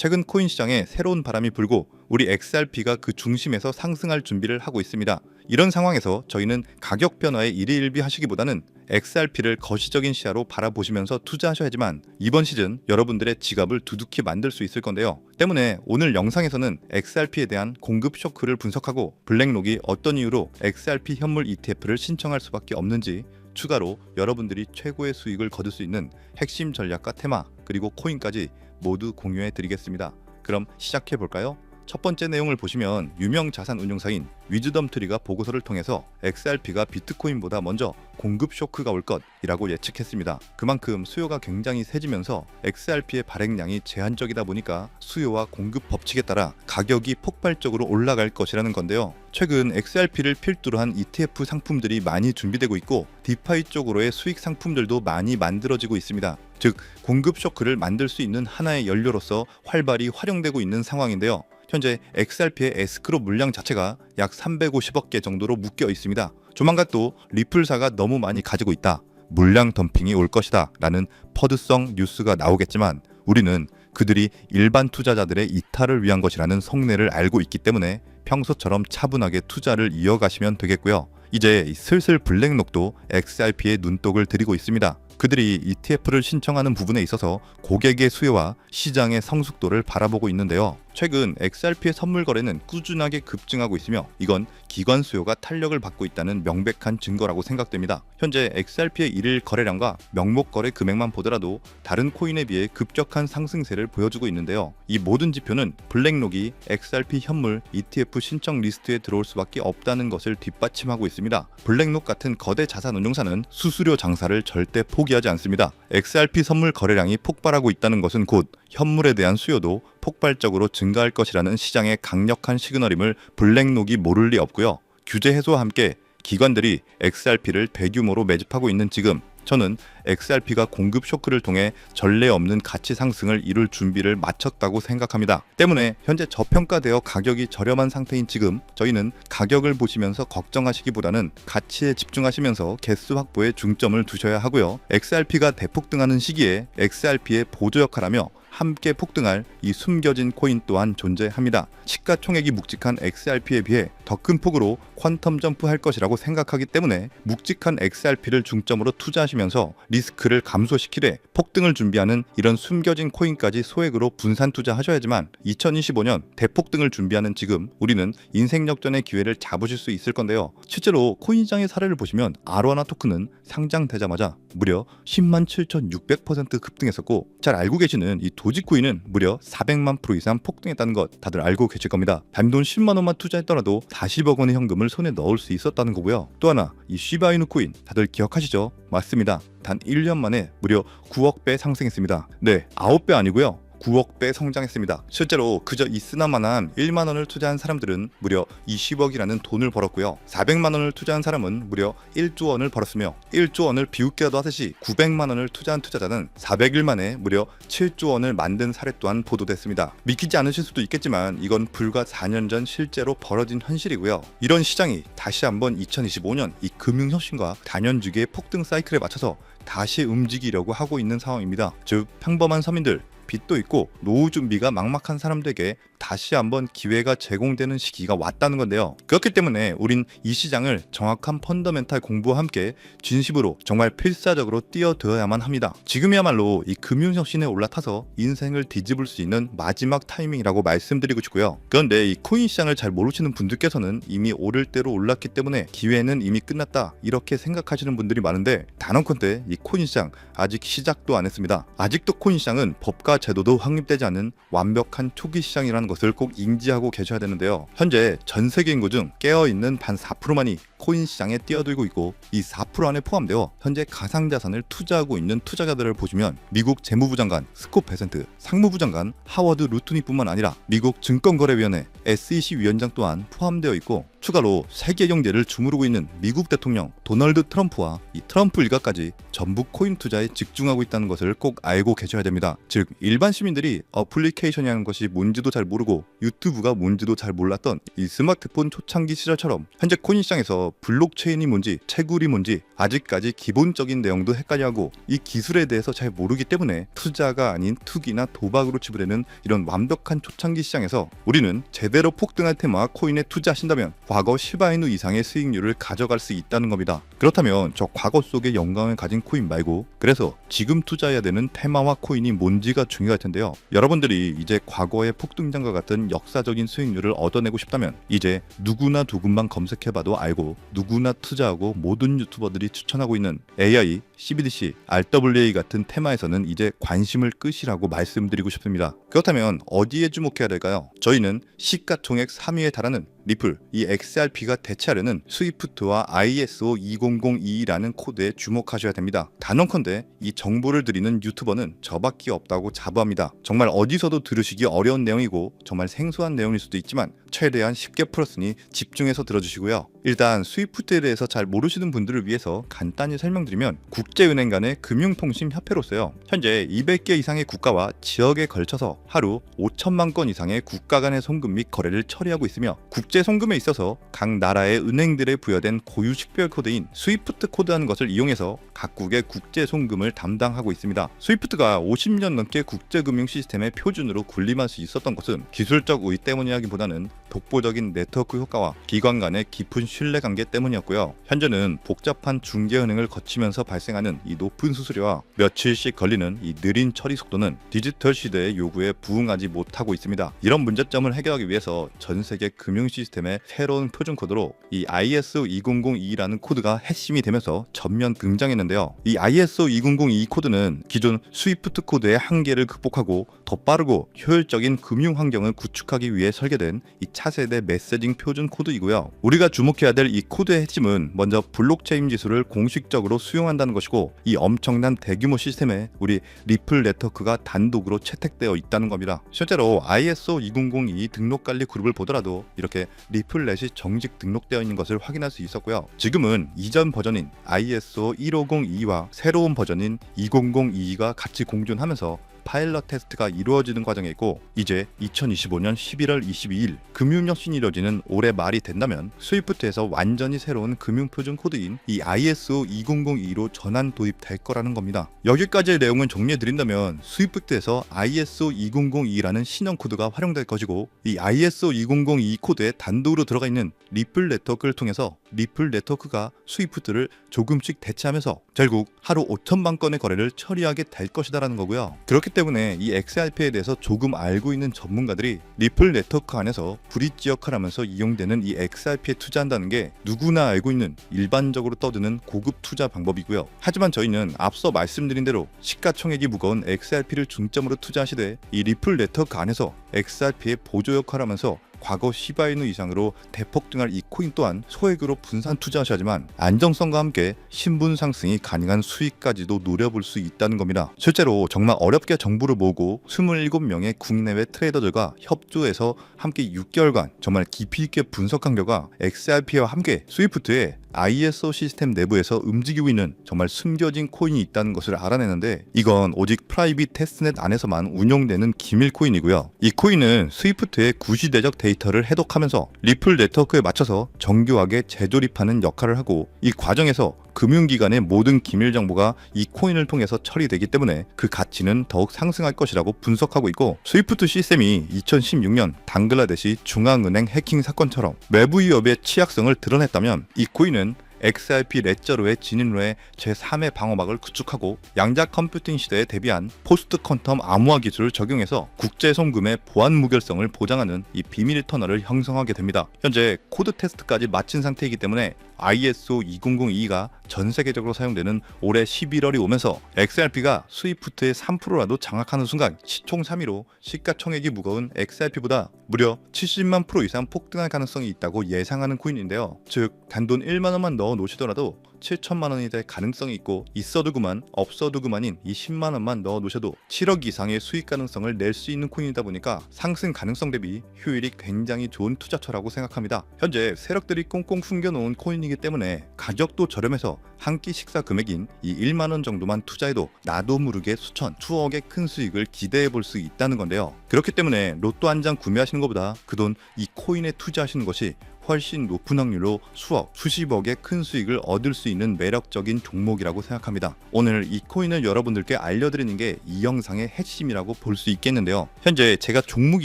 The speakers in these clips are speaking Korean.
최근 코인 시장에 새로운 바람이 불고 우리 XRP가 그 중심에서 상승할 준비를 하고 있습니다. 이런 상황에서 저희는 가격 변화에 일희일비하시기보다는 XRP를 거시적인 시야로 바라보시면서 투자하셔야지만 이번 시즌 여러분들의 지갑을 두둑히 만들 수 있을 건데요. 때문에 오늘 영상에서는 XRP에 대한 공급 쇼크를 분석하고 블랙록이 어떤 이유로 XRP 현물 ETF를 신청할 수밖에 없는지, 추가로 여러분들이 최고의 수익을 거둘 수 있는 핵심 전략과 테마, 그리고 코인까지 모두 공유해 드리겠습니다. 그럼 시작해 볼까요? 첫 번째 내용을 보시면 유명 자산 운용사인 위즈덤트리가 보고서를 통해서 XRP가 비트코인보다 먼저 공급 쇼크가 올 것이라고 예측했습니다. 그만큼 수요가 굉장히 세지면서 XRP의 발행량이 제한적이다 보니까 수요와 공급 법칙에 따라 가격이 폭발적으로 올라갈 것이라는 건데요. 최근 XRP를 필두로 한 ETF 상품들이 많이 준비되고 있고 디파이 쪽으로의 수익 상품들도 많이 만들어지고 있습니다. 즉 공급 쇼크를 만들 수 있는 하나의 연료로서 활발히 활용되고 있는 상황인데요. 현재 XRP의 에스크로 물량 자체가 약 350억 개 정도로 묶여 있습니다. 조만간 또 리플사가 너무 많이 가지고 있다, 물량 덤핑이 올 것이다 라는 퍼드성 뉴스가 나오겠지만 우리는 그들이 일반 투자자들의 이탈을 위한 것이라는 속내를 알고 있기 때문에 평소처럼 차분하게 투자를 이어가시면 되겠고요. 이제 슬슬 블랙록도 XRP에 눈독을 들이고 있습니다. 그들이 ETF를 신청하는 부분에 있어서 고객의 수요와 시장의 성숙도를 바라보고 있는데요. 최근 XRP의 선물 거래는 꾸준하게 급증하고 있으며 이건 기관 수요가 탄력을 받고 있다는 명백한 증거라고 생각됩니다. 현재 XRP의 일일 거래량과 명목 거래 금액만 보더라도 다른 코인에 비해 급격한 상승세를 보여주고 있는데요. 이 모든 지표는 블랙록이 XRP 현물 ETF 신청 리스트에 들어올 수밖에 없다는 것을 뒷받침하고 있습니다. 블랙록 같은 거대 자산 운용사는 수수료 장사를 절대 포기하지 않습니다. XRP 선물 거래량이 폭발하고 있다는 것은 곧 현물에 대한 수요도 폭발적으로 증가할 것이라는 시장의 강력한 시그널임을 블랙록이 모를 리 없고요. 규제 해소와 함께 기관들이 XRP를 대규모로 매집하고 있는 지금 저는 XRP가 공급 쇼크를 통해 전례 없는 가치 상승을 이룰 준비를 마쳤다고 생각합니다. 때문에 현재 저평가되어 가격이 저렴한 상태인 지금 저희는 가격을 보시면서 걱정하시기보다는 가치에 집중하시면서 개수 확보에 중점을 두셔야 하고요. XRP가 대폭등하는 시기에 XRP의 보조 역할하며 함께 폭등할 이 숨겨진 코인 또한 존재합니다. 시가총액이 묵직한 XRP에 비해 더 큰 폭으로 퀀텀 점프할 것이라고 생각하기 때문에 묵직한 XRP를 중점으로 투자하시면서 리스크를 감소시키되 폭등을 준비하는 이런 숨겨진 코인까지 소액으로 분산 투자하셔야지만 2025년 대폭등을 준비하는 지금 우리는 인생 역전의 기회를 잡으실 수 있을 건데요. 실제로 코인 시장의 사례를 보시면 아로하나 토큰은 상장되자마자 무려 107,600% 급등했었고, 잘 알고 계시는 이 도지코인은 무려 400만 % 이상 폭등했다는 것 다들 알고 계실 겁니다. 단돈 10만 원만 투자했더라도 40억 원의 현금을 손에 넣을 수 있었다는 거고요. 또 하나, 이 시바이누 코인 다들 기억하시죠? 맞습니다. 단 1년 만에 무려 9억 배 상승했습니다. 네, 9배 아니고요. 9억 배 성장했습니다. 실제로 그저 있으나마나 1만 원을 투자한 사람들은 무려 20억이라는 돈을 벌었고요. 400만 원을 투자한 사람은 무려 1조 원을 벌었으며 1조 원을 비웃게라도 하듯이 900만 원을 투자한 투자자는 400일 만에 무려 7조 원을 만든 사례 또한 보도됐습니다. 믿기지 않으실 수도 있겠지만 이건 불과 4년 전 실제로 벌어진 현실이고요. 이런 시장이 다시 한번 2025년 이 금융혁신과 단연주기의 폭등 사이클에 맞춰서 다시 움직이려고 하고 있는 상황입니다. 즉 평범한 서민들, 빚도 있고 노후 준비가 막막한 사람들에게 다시 한번 기회가 제공되는 시기가 왔다는 건데요. 그렇기 때문에 우린 이 시장을 정확한 펀더멘탈 공부와 함께 진심으로 정말 필사적으로 뛰어들어야만 합니다. 지금이야말로 이 금융혁신에 올라타서 인생을 뒤집을 수 있는 마지막 타이밍이라고 말씀드리고 싶고요. 그런데 이 코인 시장을 잘 모르시는 분들께서는 이미 오를 대로 올랐기 때문에 기회는 이미 끝났다 이렇게 생각하시는 분들이 많은데, 단언컨대 이 코인 시장 아직 시작도 안 했습니다. 아직도 코인 시장은 법과 제도도 확립되지 않은 완벽한 초기 시장이라는 것을 꼭 인지하고 계셔야 되는데요. 현재 전 세계 인구 중 깨어있는 반 4%만이 코인 시장에 뛰어들고 있고 이 4% 안에 포함되어 현재 가상자산을 투자하고 있는 투자자들을 보시면 미국 재무부 장관 스콧 베센트, 상무부 장관 하워드 루트니뿐만 아니라 미국 증권거래위원회 SEC 위원장 또한 포함되어 있고, 추가로 세계 경제를 주무르고 있는 미국 대통령 도널드 트럼프와 이 트럼프 일가까지 전부 코인 투자에 집중하고 있다는 것을 꼭 알고 계셔야 됩니다. 즉 일반 시민들이 어플리케이션이라는 것이 뭔지도 잘 모르고 유튜브가 뭔지도 잘 몰랐던 이 스마트폰 초창기 시절처럼 현재 코인 시장에서 심지어 블록체인이 뭔지 채굴이 뭔지 아직까지 기본적인 내용도 헷갈려하고 이 기술에 대해서 잘 모르기 때문에 투자가 아닌 투기나 도박으로 치부되는 이런 완벽한 초창기 시장에서 우리는 제대로 폭등할 테마와 코인에 투자하신다면 과거 시바이누 이상의 수익률을 가져갈 수 있다는 겁니다. 그렇다면 저 과거 속의 영광을 가진 코인 말고 그래서 지금 투자해야 되는 테마와 코인이 뭔지가 중요할 텐데요. 여러분들이 이제 과거의 폭등장과 같은 역사적인 수익률을 얻어내고 싶다면 이제 누구나 두근만 검색해봐도 알고 누구나 투자하고 모든 유튜버들이 추천하고 있는 AI, CBDC, RWA 같은 테마에서는 이제 관심을 끄시라고 말씀드리고 싶습니다. 그렇다면 어디에 주목해야 될까요? 저희는 시가총액 3위에 달하는 리플, 이 XRP가 대체하려는 스위프트와 ISO 20022라는 코드에 주목하셔야 됩니다. 단언컨대 이 정보를 드리는 유튜버는 저밖에 없다고 자부합니다. 정말 어디서도 들으시기 어려운 내용이고 정말 생소한 내용일 수도 있지만 최대한 쉽게 풀었으니 집중해서 들어주시고요. 일단 스위프트에 대해서 잘 모르시는 분들을 위해서 간단히 설명드리면 국제은행 간의 금융통신협회로서요. 현재 200개 이상의 국가와 지역에 걸쳐서 하루 5천만 건 이상의 국가 간의 송금 및 거래를 처리하고 있으며 국제 송금에 있어서 각 나라의 은행들에 부여된 고유 식별 코드인 스위프트 코드라는 것을 이용해서 각국의 국제 송금을 담당하고 있습니다. 스위프트가 50년 넘게 국제금융 시스템의 표준으로 군림할 수 있었던 것은 기술적 우위 때문이라기보다는 독보적인 네트워크 효과와 기관 간의 깊은 신뢰관계 때문이었고요. 현재는 복잡한 중개은행을 거치면서 발생하는 이 높은 수수료와 며칠씩 걸리는 이 느린 처리 속도는 디지털 시대의 요구에 부응하지 못하고 있습니다. 이런 문제점을 해결하기 위해서 전 세계 금융 시스템의 새로운 표준 코드로 이 ISO 2002라는 코드가 핵심이 되면서 전면 등장했는데요. 이 ISO 2002 코드는 기존 스위프트 코드의 한계를 극복하고 더 빠르고 효율적인 금융 환경을 구축하기 위해 설계된 이 차세대 메시징 표준 코드이고요. 우리가 주목해야 될 이 코드의 핵심은 먼저 블록체인 기술을 공식적으로 수용한다는 것이고 이 엄청난 대규모 시스템에 우리 리플 네트워크가 단독으로 채택되어 있다는 겁니다. 실제로 ISO 2002 등록관리 그룹을 보더라도 이렇게 리플넷이 정식 등록되어 있는 것을 확인할 수 있었고요. 지금은 이전 버전인 ISO 1502와 새로운 버전인 2002가 같이 공존하면서 파일럿 테스트가 이루어지는 과정에 있고 이제 2025년 11월 22일 금융혁신이 이루어지는 올해 말이 된다면 스위프트에서 완전히 새로운 금융표준 코드인 이 ISO 2002로 전환 도입될 거라는 겁니다. 여기까지의 내용을 정리해드린다면 스위프트에서 ISO 2002라는 신형 코드가 활용될 것이고 이 ISO 2002 코드에 단독으로 들어가 있는 리플 네트워크를 통해서 리플 네트워크가 스위프트를 조금씩 대체하면서 결국 하루 5천만 건의 거래를 처리하게 될 것이다라는 거고요. 그렇기 때문에 이 XRP에 대해서 조금 알고 있는 전문가들이 리플 네트워크 안에서 브릿지 역할을 하면서 이용되는 이 XRP에 투자한다는 게 누구나 알고 있는 일반적으로 떠드는 고급 투자 방법이고요. 하지만 저희는 앞서 말씀드린 대로 시가총액이 무거운 XRP를 중점으로 투자하시되 이 리플 네트워크 안에서 XRP의 보조 역할을 하면서 과거 시바이누 이상으로 대폭등할 이 코인 또한 소액으로 분산 투자하셔야지만 안정성과 함께 신분 상승이 가능한 수익까지도 노려볼 수 있다는 겁니다. 실제로 정말 어렵게 정보를 모으고 27명의 국내외 트레이더들과 협조해서 함께 6개월간 정말 깊이 있게 분석한 결과 XRP와 함께 스위프트에 ISO 시스템 내부에서 움직이고 있는 정말 숨겨진 코인이 있다는 것을 알아내는데 이건 오직 프라이빗 테스트넷 안에서만 운용되는 기밀 코인이고요. 이 코인은 스위프트의 구시대적 데이터를 해독하면서 리플 네트워크에 맞춰서 정교하게 재조립하는 역할을 하고 이 과정에서 금융기관의 모든 기밀 정보가 이 코인을 통해서 처리되기 때문에 그 가치는 더욱 상승할 것이라고 분석하고 있고 스위프트 시스템이 2016년 방글라데시 중앙은행 해킹 사건처럼 외부 위협의 취약성을 드러냈다면 이 코인은 XRP 레저로의 진입로의 제3의 방어막을 구축하고 양자 컴퓨팅 시대에 대비한 포스트 퀀텀 암호화 기술을 적용해서 국제 송금의 보안 무결성을 보장하는 이 비밀 터널을 형성하게 됩니다. 현재 코드 테스트까지 마친 상태이기 때문에 ISO 2002가 전 세계적으로 사용되는 올해 11월이 오면서 XRP가 스위프트의 3%라도 장악하는 순간 시총 3위로 시가총액이 무거운 XRP보다 무려 70만 프로 이상 폭등할 가능성이 있다고 예상하는 코인인데요. 즉 단돈 1만 원만 넣어 놓으시더라도 7천만 원이 될 가능성이 있고 있어도 그만 없어도 그만인 이 10만 원만 넣어 놓으셔도 7억 이상의 수익 가능성을 낼 수 있는 코인이다 보니까 상승 가능성 대비 효율이 굉장히 좋은 투자처라고 생각합니다. 현재 세력들이 꽁꽁 숨겨놓은 코인이기 때문에 가격도 저렴해서 한 끼 식사 금액인 이 1만 원 정도만 투자해도 나도 모르게 수천, 수억의 큰 수익을 기대해 볼 수 있다는 건데요. 그렇기 때문에 로또 한 장 구매하시는 것보다 그 돈 이 코인에 투자하시는 것이 훨씬 높은 확률로 수억, 수십억의 큰 수익을 얻을 수 있는 매력적인 종목이라고 생각합니다. 오늘 이 코인을 여러분들께 알려드리는 게 이 영상의 핵심이라고 볼 수 있겠는데요. 현재 제가 종목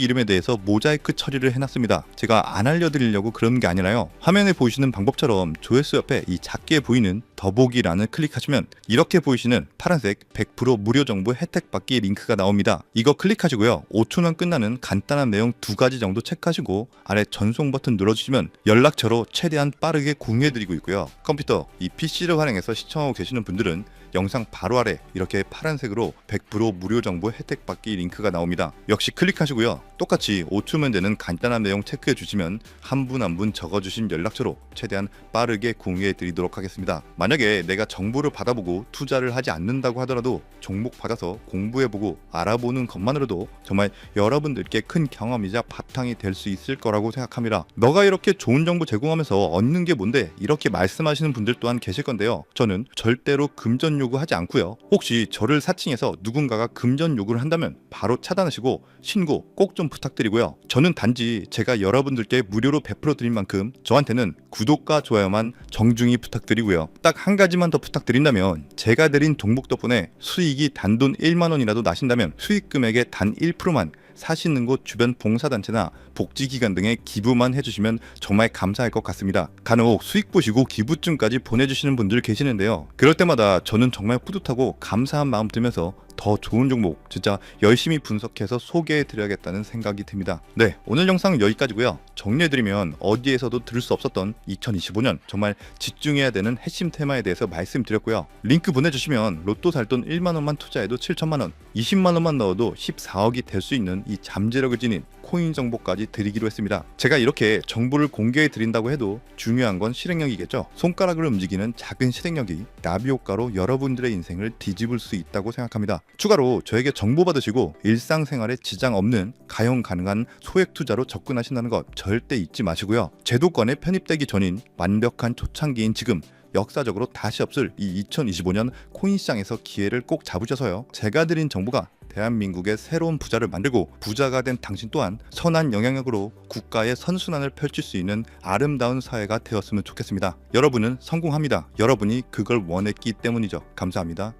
이름에 대해서 모자이크 처리를 해놨습니다. 제가 안 알려드리려고 그런 게 아니라요. 화면에 보이시는 방법처럼 조회수 옆에 이 작게 보이는 더보기란을 클릭하시면 이렇게 보이시는 파란색 100% 무료 정보 혜택 받기 링크가 나옵니다. 이거 클릭하시고요. 5초면 끝나는 간단한 내용 2가지 정도 체크하시고 아래 전송 버튼 눌러주시면 연락처로 최대한 빠르게 공유해드리고 있고요. 컴퓨터, 이 PC를 활용해서 시청하고 계시는 분들은 영상 바로 아래 이렇게 파란색으로 100% 무료 정보 혜택 받기 링크가 나옵니다. 역시 클릭하시고요. 똑같이 5초면 되는 간단한 내용 체크해 주시면 한 분 한 분 적어주신 연락처로 최대한 빠르게 공유해 드리도록 하겠습니다. 만약에 내가 정보를 받아보고 투자를 하지 않는다고 하더라도 종목 받아서 공부해보고 알아보는 것만으로도 정말 여러분들께 큰 경험이자 바탕이 될 수 있을 거라고 생각합니다. 너가 이렇게 좋은 정보 제공하면서 얻는 게 뭔데? 이렇게 말씀하시는 분들 또한 계실 건데요. 저는 절대로 금전 요구하지 않고요. 혹시 저를 사칭해서 누군가가 금전 요구를 한다면 바로 차단하시고 신고 꼭 좀 부탁드리고요. 저는 단지 제가 여러분들께 무료로 베풀어 드린 만큼 저한테는 구독과 좋아요만 정중히 부탁드리고요. 딱 한 가지만 더 부탁드린다면 제가 드린 종목 덕분에 수익이 단돈 1만 원이라도 나신다면 수익 금액의 단 1%만 사시는 곳 주변 봉사단체나 복지기관 등에 기부만 해주시면 정말 감사할 것 같습니다. 간혹 수익 보시고 기부증까지 보내주시는 분들 계시는데요. 그럴 때마다 저는 정말 뿌듯하고 감사한 마음 들면서 더 좋은 종목 진짜 열심히 분석해서 소개해드려야겠다는 생각이 듭니다. 네, 오늘 영상은 여기까지고요. 정리해드리면 어디에서도 들을 수 없었던 2025년 정말 집중해야 되는 핵심 테마에 대해서 말씀드렸고요. 링크 보내주시면 로또 살 돈 1만 원만 투자해도 7천만 원, 20만 원만 넣어도 14억이 될 수 있는 이 잠재력을 지닌 코인 정보까지 드리기로 했습니다. 제가 이렇게 정보를 공개해 드린다고 해도 중요한 건 실행력이겠죠. 손가락을 움직이는 작은 실행력이 나비 효과로 여러분들의 인생을 뒤집을 수 있다고 생각합니다. 추가로 저에게 정보 받으시고 일상생활에 지장 없는 가용 가능한 소액 투자로 접근하신다는 것 절대 잊지 마시고요. 제도권에 편입되기 전인 완벽한 초창기인 지금 역사적으로 다시 없을 이 2025년 코인 시장에서 기회를 꼭 잡으셔서요. 제가 드린 정보가 대한민국의 새로운 부자를 만들고 부자가 된 당신 또한 선한 영향력으로 국가의 선순환을 펼칠 수 있는 아름다운 사회가 되었으면 좋겠습니다. 여러분은 성공합니다. 여러분이 그걸 원했기 때문이죠. 감사합니다.